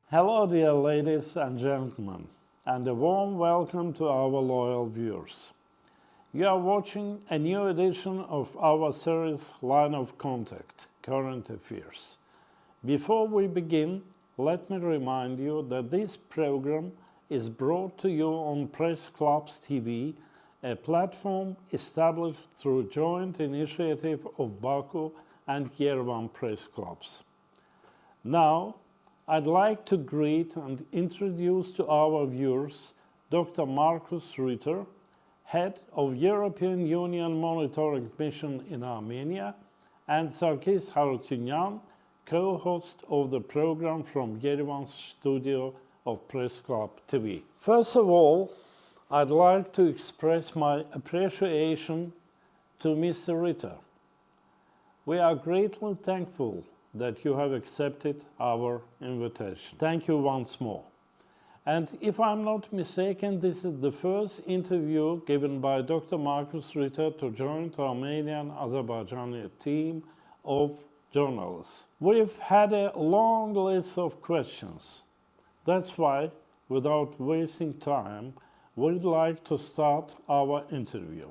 Hello, dear ladies and gentlemen, and a warm welcome to our loyal viewers. You are watching a new edition of our series Line of Contact Current Affairs. Before we begin, let me remind you that this program is brought to you on Press Clubs TV, a platform established through joint initiative of Baku and Yerevan press clubs. Now, I'd like to greet and introduce to our viewers Dr. Markus Ritter, Head of European Union Monitoring Mission in Armenia, and Sarkis Harutyunyan, co-host of the program from Yerevan's studio of Press Club TV. First of all, I'd like to express my appreciation to Mr. Ritter. We are greatly thankful that you have accepted our invitation. Thank you once more. And if I'm not mistaken, this is the first interview given by Dr. Markus Ritter to join the Armenian-Azerbaijani team of journalists. We've had a long list of questions. That's why, without wasting time, we'd like to start our interview.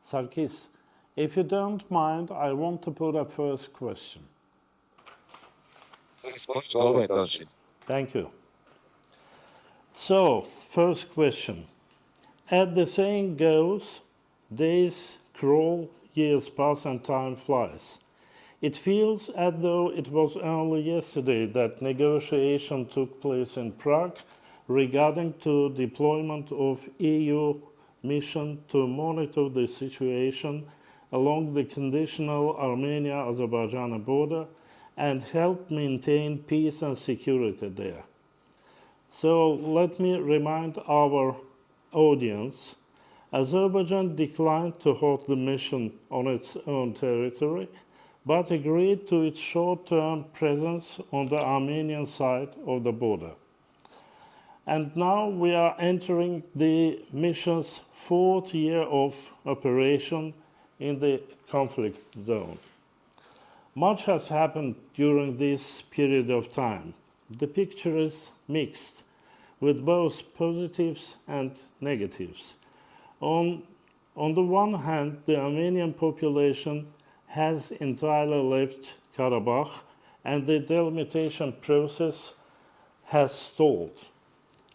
Sarkis, if you don't mind, I want to put a first question. Go ahead, Darcy. Thank you. So, first question. As the saying goes, days crawl, years pass, and time flies. It feels as though it was only yesterday that negotiation took place in Prague regarding to deployment of EU mission to monitor the situation along the conditional Armenia-Azerbaijan border and help maintain peace and security there. So let me remind our audience, Azerbaijan declined to hold the mission on its own territory, but agreed to its short-term presence on the Armenian side of the border. And now we are entering the mission's fourth year of operation in the conflict zone. Much has happened during this period of time. The picture is mixed, with both positives and negatives. On the one hand, the Armenian population has entirely left Karabakh, and the delimitation process has stalled.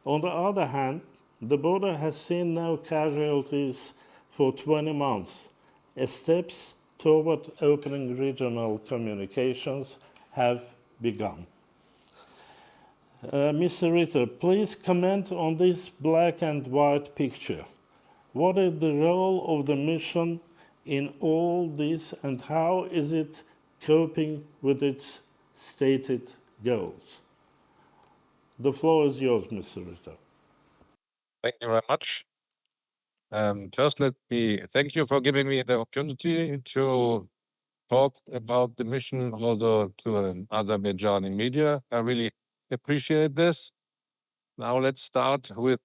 On the other hand, the border has seen no casualties for 20 months, as steps toward opening regional communications have begun. Mr. Ritter, please comment on this black and white picture. What is the role of the mission in all this, and how is it coping with its stated goals? The floor is yours, Mr. Ritter. Thank you very much. First, let me thank you for giving me the opportunity to talk about the mission also to Azerbaijani media. I really appreciate this. Now let's start with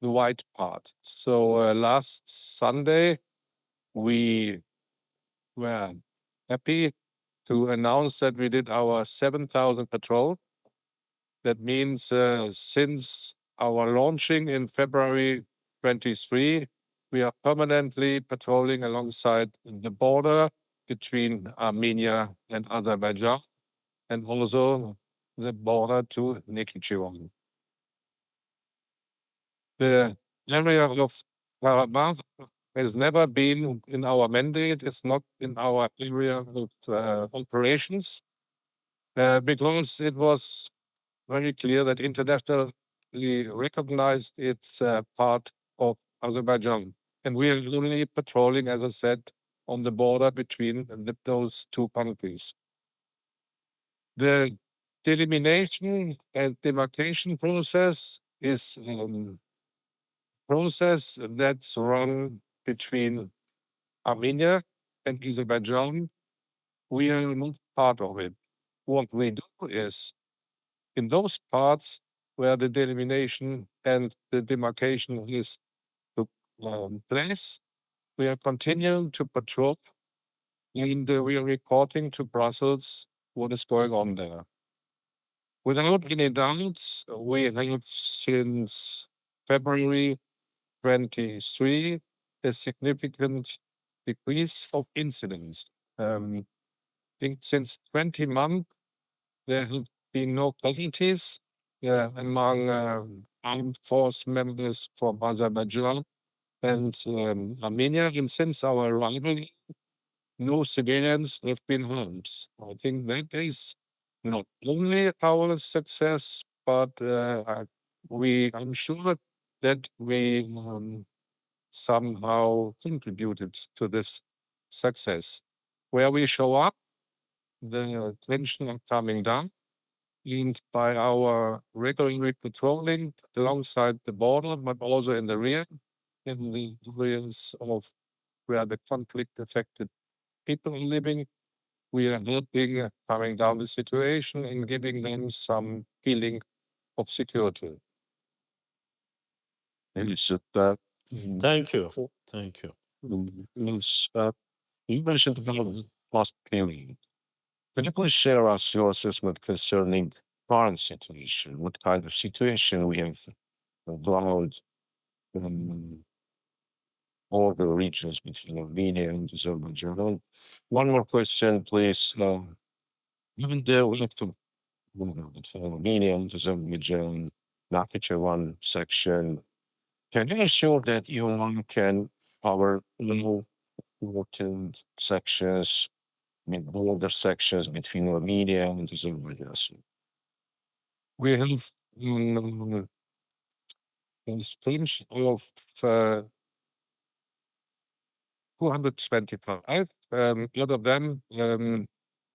the white part. So last Sunday, we were happy to announce that we did our 7,000 patrol. That means since our launching in February 23, we are permanently patrolling alongside the border between Armenia and Azerbaijan, and also the border to Nakhchivan. The area of Karabakh has never been in our mandate. It's not in our area of operations because it was very clear that internationally recognized it's part of Azerbaijan. And we are only patrolling, as I said, on the border between those two countries. The delimitation and demarcation process is a process that's run between Armenia and Azerbaijan. We are not part of it. What we do is, in those parts where the delimitation and the demarcation is took place, we are continuing to patrol, and we are reporting to Brussels what is going on there. Without any doubts, we have since February 23 a significant decrease of incidents. I think since 20 months, there have been no casualties among armed force members from Azerbaijan and Armenia. And since our arrival, no civilians have been harmed. I think that is not only our success, but I'm sure that we somehow contributed to this success. Where we show up, the tension are coming down, and by our regular patrolling alongside the border, but also in the rear, in the areas of where the conflict affected people are living, we are helping calming down the situation and giving them some feeling of security. Yes, Thank you. Thank you. yes, you mentioned about past period. Can you please share us your assessment concerning current situation? What kind of situation we have allowed all the regions between Armenia and Azerbaijan? One more question, please. Even though we have to between Armenia and Azerbaijan, Nakhichevan section, can you assure that Iran can cover low important sections, I mean, border sections between Armenia and Azerbaijan? We have streams of 225. A lot of them,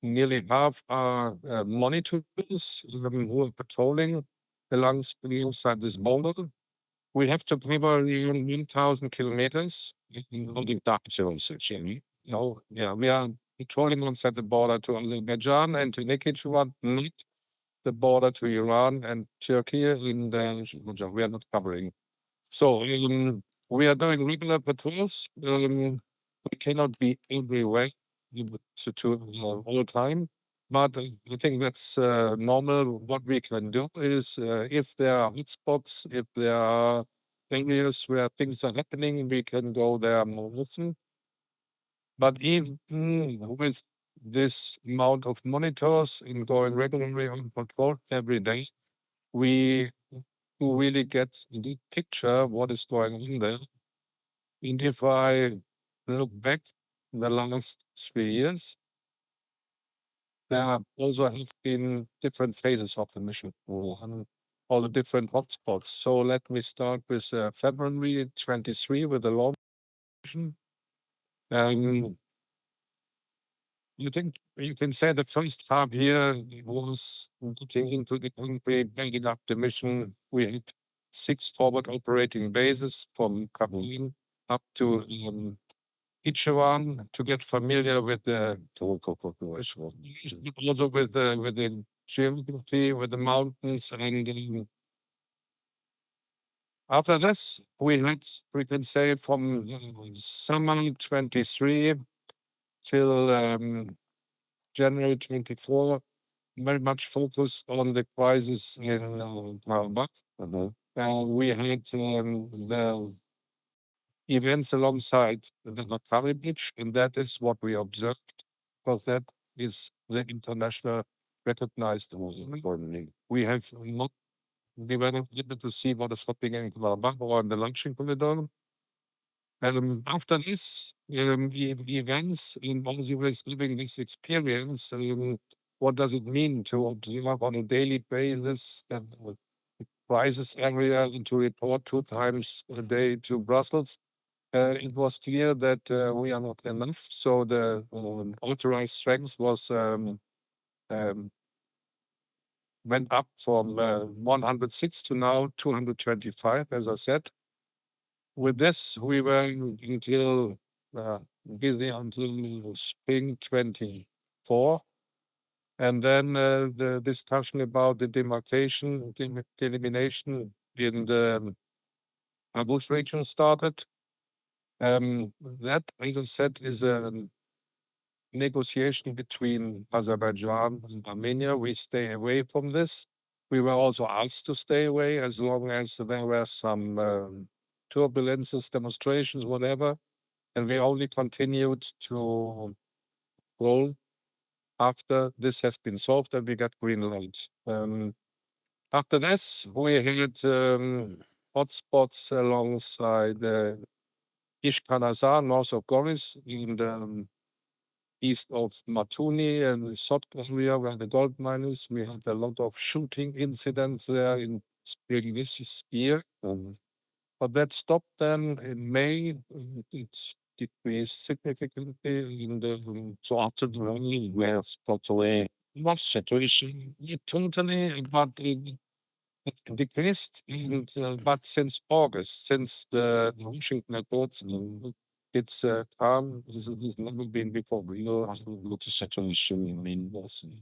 nearly half are monitors who are patrolling alongside this border. We have to cover 1,000 kilometers, including Dakhchevan section. Yeah, we are patrolling alongside the border to Azerbaijan and to Nakhichevan, not the border to Iran and Turkey. We are not covering. So we are doing regular patrols. We cannot be everywhere all the time, but I think that's normal. What we can do is if there are hotspots, if there are areas where things are happening, we can go there more often. But even with this amount of monitors and going regularly on patrol every day, we really get the picture what is going on there. And if I look back the last 3 years, there also have been different phases of the mission, all the different hotspots. So let me start with February 23 with the law mission. You think you can say the first half year was getting into the country, building up the mission. We had 6 forward operating bases from Kabul up to Yerevan to get familiar with the also with the geography, with the mountains, and after this we can say from summer 23 till January 24, very much focused on the crisis in Baku. We had the events alongside the Notary Beach, and that is what we observed, because that is the international recognized warning. We have not been able to see what is happening in Karabakh or in the launching corridor. After this events, in always living this experience, what does it mean to observe on a daily basis and crisis area and to report 2 times a day to Brussels? It was clear that we are not enough. So the authorized strength was went up from 106 to now 225, as I said. With this, we were until busy until spring 24. And then the discussion about the demarcation, delimitation in the Abush region started. That, as I said, is a negotiation between Azerbaijan and Armenia. We stay away from this. We were also asked to stay away as long as there were some turbulences, demonstrations, whatever. And we only continued to roll after this has been solved and we got green light. After this, we had hotspots alongside Ishkanazar, north of Goris, in east of Matuni and Sot area where the gold mine is. We had a lot of shooting incidents there in spring this year. But that stopped then in May. It decreased significantly in the after the rain, we have totally lost situation. Totally, but it decreased. But since August, since the Washington Accords, it's calm. It's never been before. We know what the situation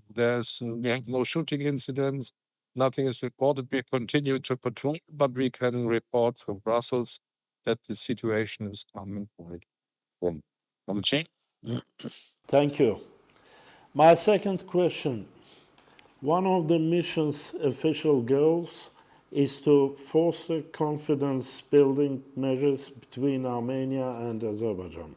there's we have no shooting incidents. Nothing is reported. We continue to patrol, but we can report from Brussels that the situation is coming quite from change. Thank you. My second question. One of the mission's official goals is to foster confidence building measures between Armenia and Azerbaijan.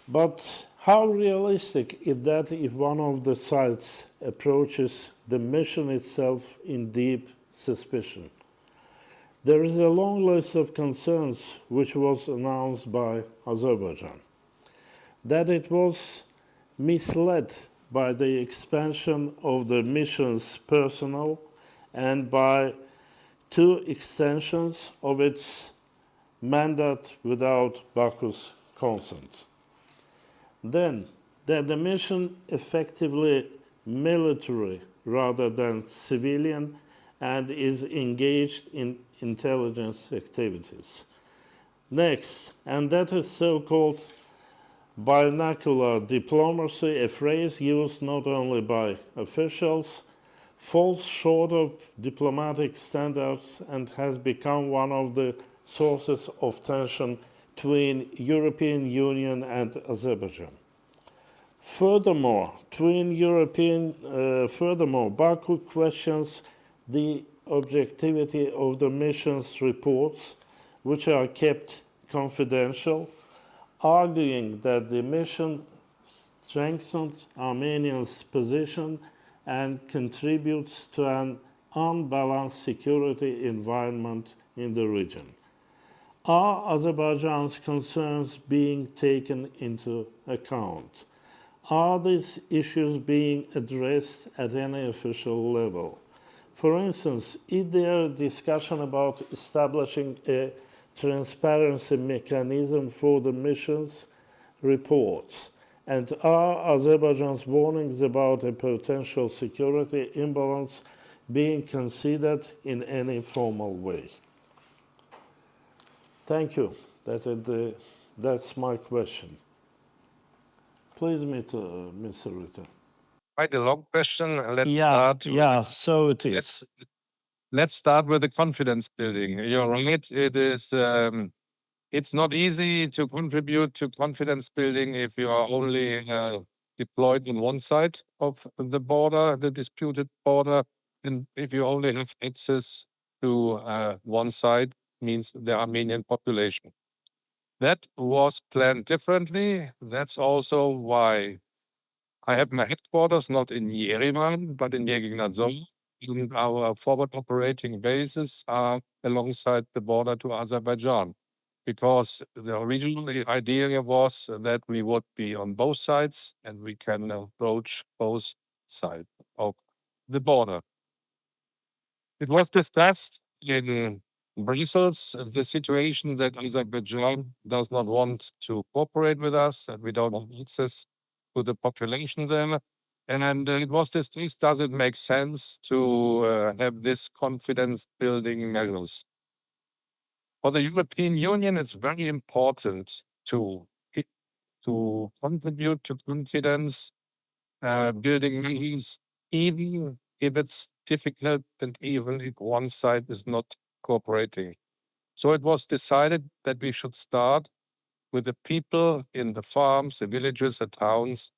But how realistic is that if one of the sides approaches the mission itself in deep suspicion? There is a long list of concerns which was announced by Azerbaijan. That it was misled by the expansion of the mission's personnel and by 2 extensions of its mandate without Baku's consent. Then, that the mission effectively military rather than civilian and is engaged in intelligence activities. Next, and that is so-called binocular diplomacy, a phrase used not only by officials, falls short of diplomatic standards and has become one of the sources of tension between European Union and Azerbaijan. Furthermore, Baku questions the objectivity of the mission's reports, which are kept confidential, arguing that the mission strengthens Armenia's position and contributes to an unbalanced security environment in the region. Are Azerbaijan's concerns being taken into account? Are these issues being addressed at any official level? For instance, is there a discussion about establishing a transparency mechanism for the mission's reports? And are Azerbaijan's warnings about a potential security imbalance being considered in any formal way? Thank you. That's my question. Please, Mr. Ritter. Quite a long question. So it is. Let's start with the confidence building. You're right. It is. It's not easy to contribute to confidence building if you are only deployed on one side of the border, the disputed border, and if you only have access to one side, means the Armenian population. That was planned differently. That's also why I have my headquarters not in Yerevan, but in Yerevan. Our forward operating bases are alongside the border to Azerbaijan, because the original idea was that we would be on both sides and we can approach both sides of the border. It was discussed in Brussels, the situation that Azerbaijan does not want to cooperate with us, and we don't have access to the population there. And it was discussed, does it make sense to have this confidence building measures? For the European Union, it's very important to contribute to confidence building measures, even if it's difficult and even if one side is not cooperating. So it was decided that we should start with the people in the farms, the villages, the towns,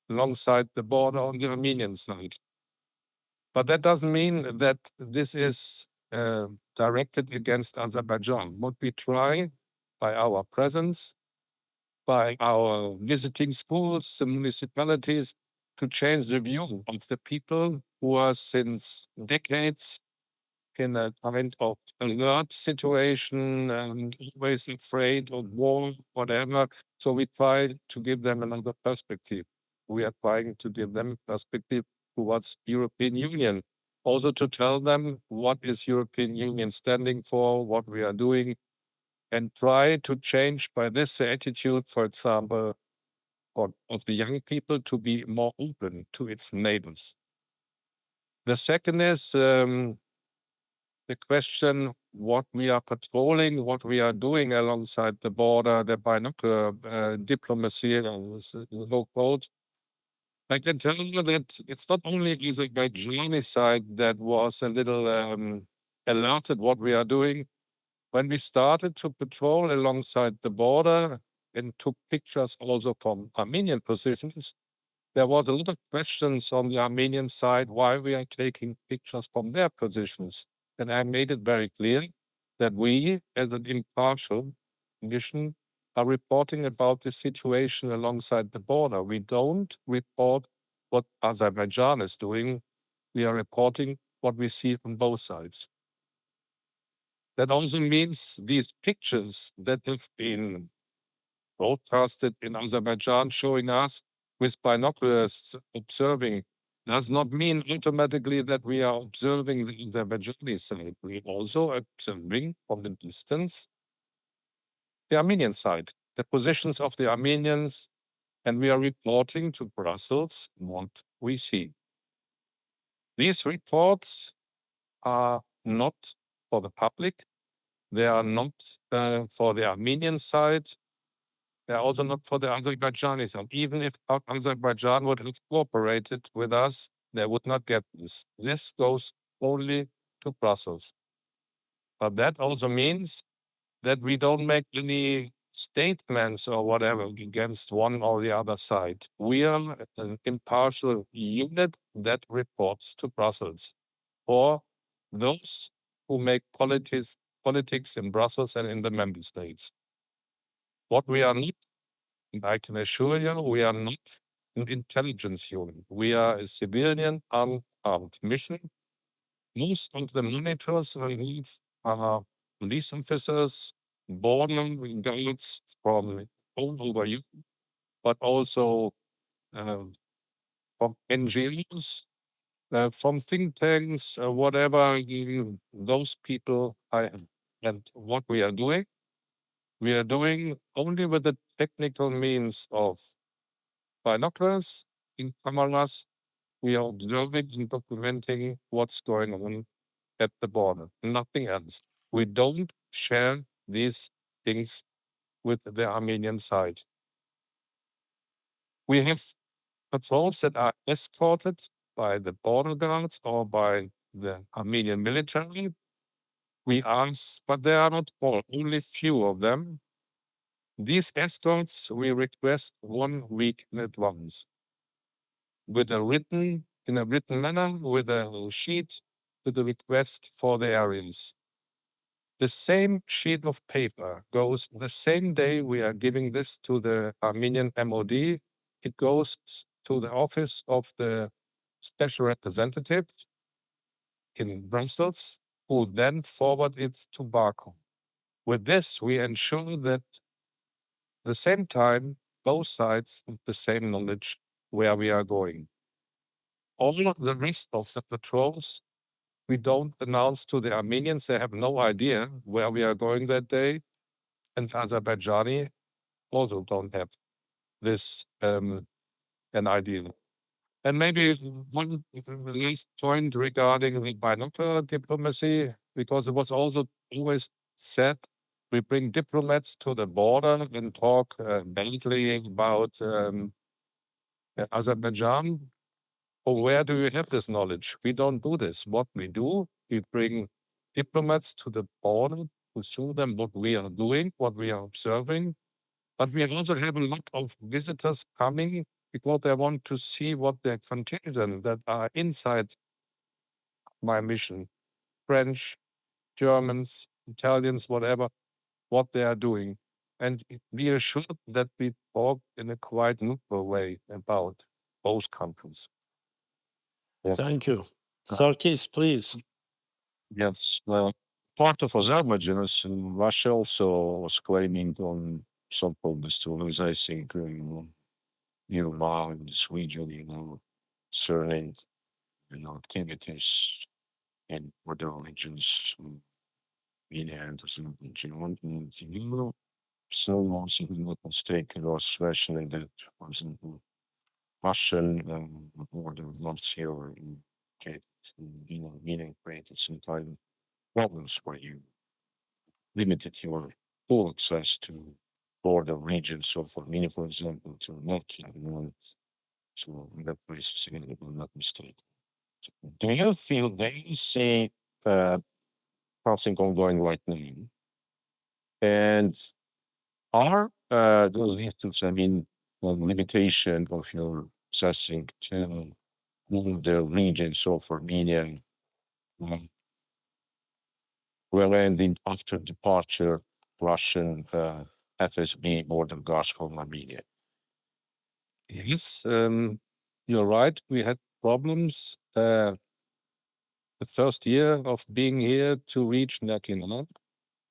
alongside the border on the Armenian side. But that doesn't mean that this is directed against Azerbaijan. What we try by our presence, by our visiting schools, the municipalities, to change the view of the people who are since decades in a kind of alert situation and always afraid of war, whatever. So we try to give them another perspective. We are trying to give them a perspective towards European Union. Also to tell them what is European Union standing for, what we are doing, and try to change by this the attitude, for example, of the young people to be more open to its neighbors. The second is the question what we are patrolling, what we are doing alongside the border, the binocular diplomacy, low quote. I can tell you that it's not only the Azerbaijani side that was a little alerted what we are doing. When we started to patrol alongside the border and took pictures also from Armenian positions, there was a lot of questions on the Armenian side why we are taking pictures from their positions. And I made it very clear that we, as an impartial mission, are reporting about the situation alongside the border. We don't report what Azerbaijan is doing. We are reporting what we see on both sides. That also means these pictures that have been broadcasted in Azerbaijan showing us with binoculars observing does not mean automatically that we are observing the Azerbaijani side. We also observing from the distance the Armenian side, the positions of the Armenians, and we are reporting to Brussels what we see. These reports are not for the public. They are not for the Armenian side. They are also not for the Azerbaijani side. Even if Azerbaijan would have cooperated with us, they would not get this. This goes only to Brussels. But that also means that we don't make any statements or whatever against one or the other side. We are an impartial unit that reports to Brussels for those who make politics in Brussels and in the member states. What we are not, and I can assure you, we are not an intelligence unit. We are a civilian armed mission. Most of the monitors are police officers, border guards from all over Europe, but also from NGOs, from think tanks, whatever those people are. And what we are doing only with the technical means of binoculars in cameras. We are observing and documenting what's going on at the border, nothing else. We don't share these things with the Armenian side. We have patrols that are escorted by the border guards or by the Armenian military. We ask, but they are not all, only few of them. These escorts we request 1 week in advance in a written manner, with a sheet with a request for the areas. The same sheet of paper goes the same day we are giving this to the Armenian MOD. It goes to the office of the special representative in Brussels, who then forward it to Baku. With this, we ensure that at the same time, both sides have the same knowledge where we are going. All of the rest of the patrols we don't announce to the Armenians. They have no idea where we are going that day. And Azerbaijani also don't have this an idea. And maybe one last point regarding the binocular diplomacy, because it was also always said we bring diplomats to the border and talk badly about Azerbaijan. Or where do you have this knowledge? We don't do this. What we do, we bring diplomats to the border to show them what we are doing, what we are observing. But we also have a lot of visitors coming because they want to see what their contingent that are inside my mission. French, Germans, Italians, whatever, what they are doing. And we are sure that we talk in a quite neutral way about both countries. Yeah. Thank you. Sarkis, please. Yes, part of Azerbaijan is in Russia also was claiming on some of the stories, I think, now in this region, concerning, activities in other regions, Armenia and Azerbaijan, and, so also, if I'm not mistaken, was especially that was in the Russian border last year, okay, meaning created some kind of problems where you limited your full access to border regions. So for me, for example, to Nokia, so that place is again, if I'm not mistaken. So do you feel they say something ongoing right now? And are those instances, I mean, limitation of your accessing to the regions of Armenia, will ending after departure Russian FSB border guards from Armenia? Yes, you're right. We had problems the first year of being here to reach Nakinana.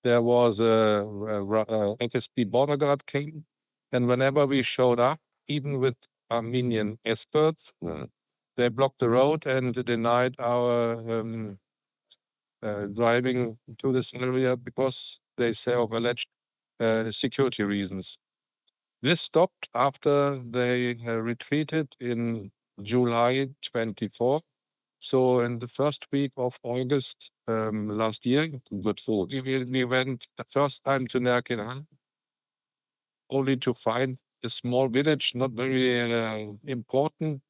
There was a FSB border guard came, and whenever we showed up, even with Armenian escorts, they blocked the road and denied our driving to this area because they say of alleged security reasons. This stopped after they retreated in July 24. So in the first week of August last year, we went the first time to Nerkinan, only to find a small village, not very important,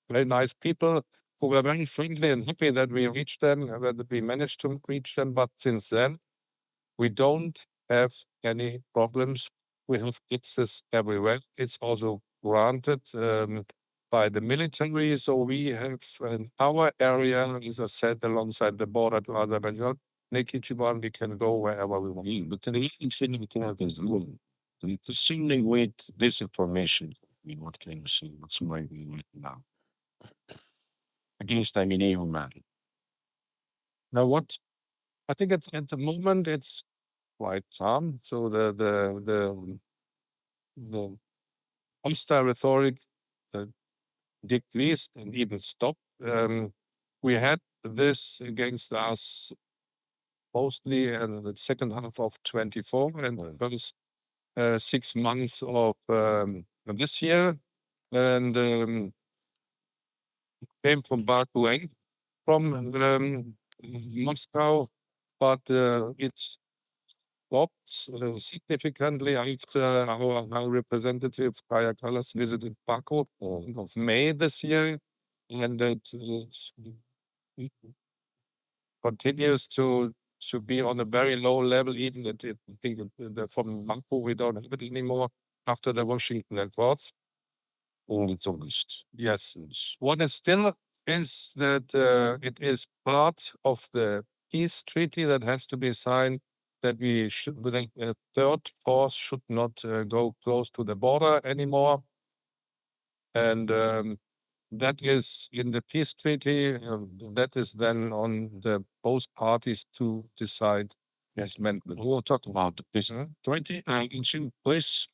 very nice people who were very friendly and happy that we reached them, that we managed to reach them. But since then, we don't have any problems. We have access everywhere. It's also granted by the military. So we have our area, as I said, alongside the border to Azerbaijan. Nakhchivan, we can go wherever we want. But the infinity is wrong. The same with this information, what can you say? What's my view right now? Against, I mean, EU man. Now, what I think it's at the moment, it's quite calm. So the hostile rhetoric decreased and even stopped. We had this against us mostly in the second half of 24 and the first 6 months of this year, and came from Baku, from Moscow, but it's dropped significantly after our representative Kaya Kallas visited Baku of May this year, and it continues to be on a very low level. Even I think from Baku we don't have it anymore after the Washington Accords. It's August. Yes, what is still is that it is part of the peace treaty that has to be signed, that we should, the third force should not go close to the border anymore. And that is in the peace treaty. That is then on the both parties to decide. Yes, man, but we'll talk about the peace treaty. Please.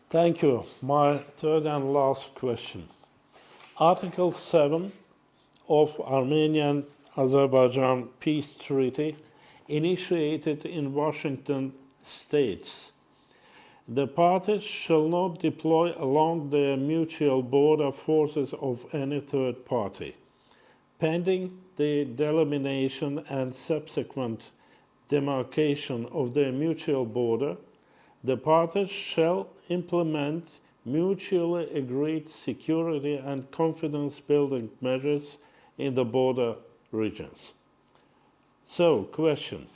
Thank you. My third and last question. Article 7 of Armenian-Azerbaijan Peace Treaty, initiated in Washington, states, the parties shall not deploy along their mutual border forces of any third party, pending the delimitation and subsequent demarcation of their mutual border. The parties shall implement mutually agreed security and confidence-building measures in the border regions. So, question.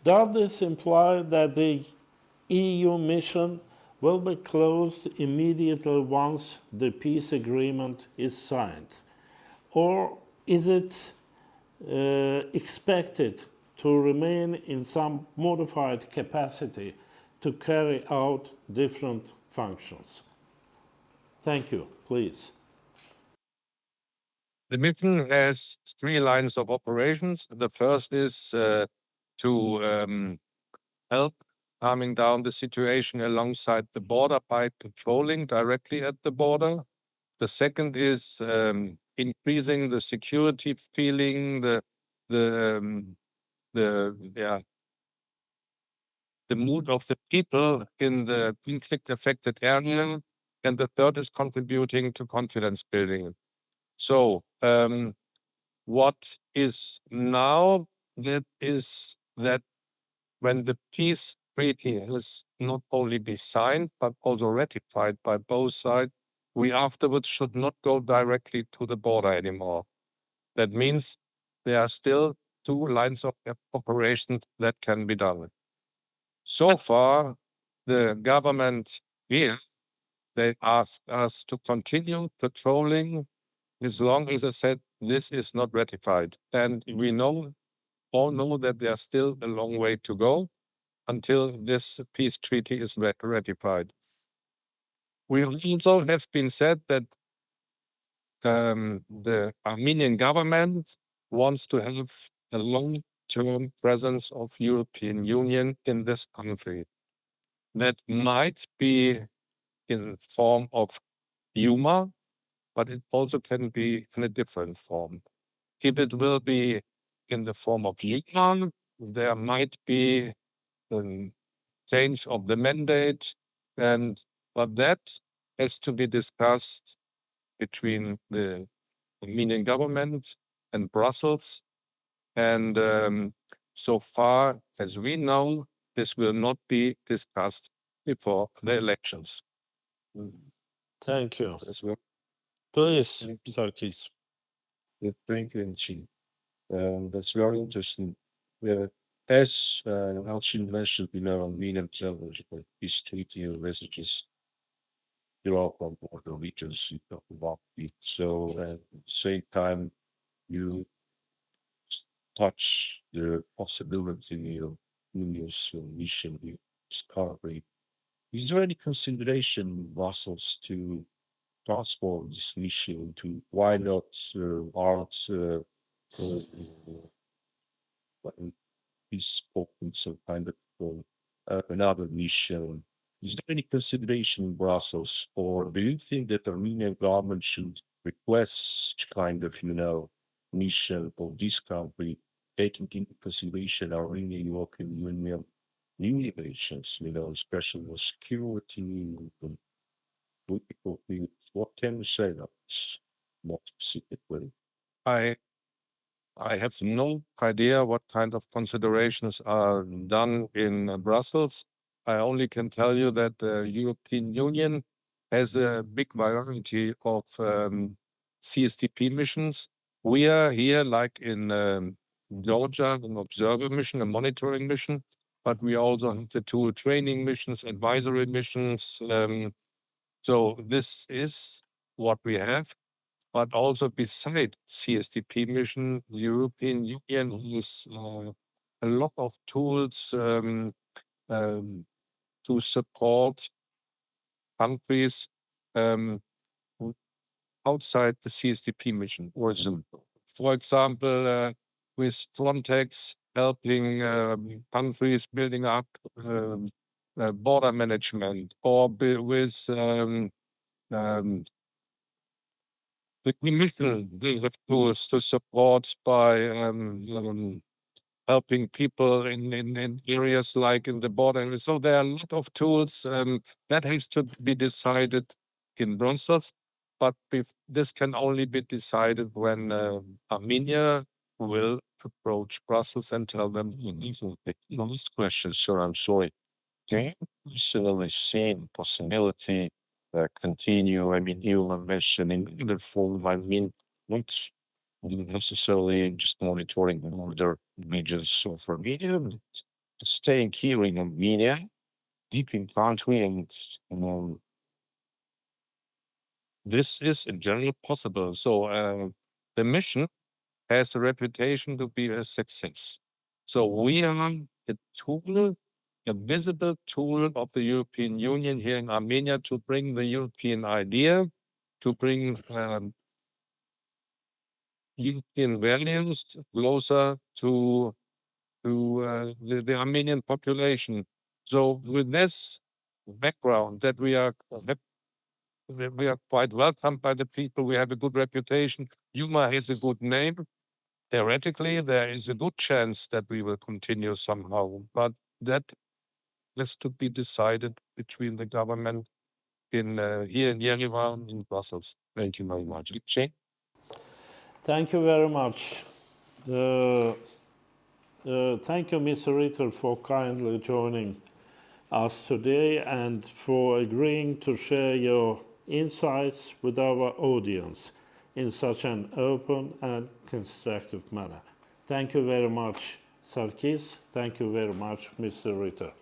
Does this imply that the EU mission will be closed immediately once the peace agreement is signed? Or is it expected to remain in some modified capacity to carry out different functions. Thank you. Please. The mission has 3 lines of operations. The first is to help calming down the situation alongside the border by patrolling directly at the border. The second is increasing the security feeling, the mood of the people in the conflict-affected area, and the third is contributing to confidence building. So, what is now that is that when the peace treaty is not only be signed but also ratified by both sides, we afterwards should not go directly to the border anymore. That means there are still 2 lines of operations that can be done. So far, the government here, they asked us to continue patrolling as long as I said this is not ratified. And we all know that there's still a long way to go until this peace treaty is ratified. We also have been said that the Armenian government wants to have a long-term presence of European Union in this country. That might be in form of humor, but it also can be in a different form. If it will be in the form of humor, there might be a change of the mandate, but that has to be discussed between the Armenian government and Brussels. And so far as we know, this will not be discussed before the elections. Thank you. As well. Please, Sarkis. Thank you, Chi. That's very interesting. As Alcin mentioned, Armenian observers, these treaty messages throughout the regions about it. So at the same time, you touch the possibility of Union's mission discovery. Is there any consideration in Brussels to transport this mission to why not art is spoken some kind of another mission? Is there any consideration in Brussels, or do you think that the Armenian government should request such kind of, mission of this country, taking into consideration Armenian European Union limitations, especially with security and political things? What can you say about this more specifically? I have no idea what kind of considerations are done in Brussels. I only can tell you that the European Union has a big variety of CSTP missions. We are here, like in Georgia, an observer mission, a monitoring mission, but we also have the 2 training missions, advisory missions. So this is what we have. But also beside CSTP mission, the European Union has a lot of tools to support countries outside the CSTP mission. For example, with Frontex helping countries building up border management, or with the Commission have tools to support by helping people in areas like in the border. So there are a lot of tools that has to be decided in Brussels, but this can only be decided when Armenia will approach Brussels and tell them. Last question, sir. I'm sorry. Can you personally see the possibility continue? I mean, you were mentioning the form. I mean, not necessarily just monitoring other regions of Armenia, but staying here in Armenia, deep in country, and This is in general possible. So the mission has a reputation to be a success. So we are a tool, a visible tool of the European Union here in Armenia to bring the European idea, to bring European values closer to the Armenian population. So with this background that we are quite welcomed by the people, we have a good reputation, Yuma has a good name. Theoretically, there is a good chance that we will continue somehow, but that has to be decided between the government in here in Yerevan, in Brussels. Thank you very much. Thank you very much. Thank you, Mr. Ritter, for kindly joining us today and for agreeing to share your insights with our audience in such an open and constructive manner. Thank you very much, Sarkis. Thank you very much, Mr. Ritter.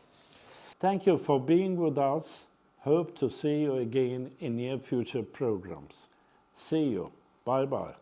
Thank you for being with us. Hope to see you again in near future programs. See you. Bye-bye.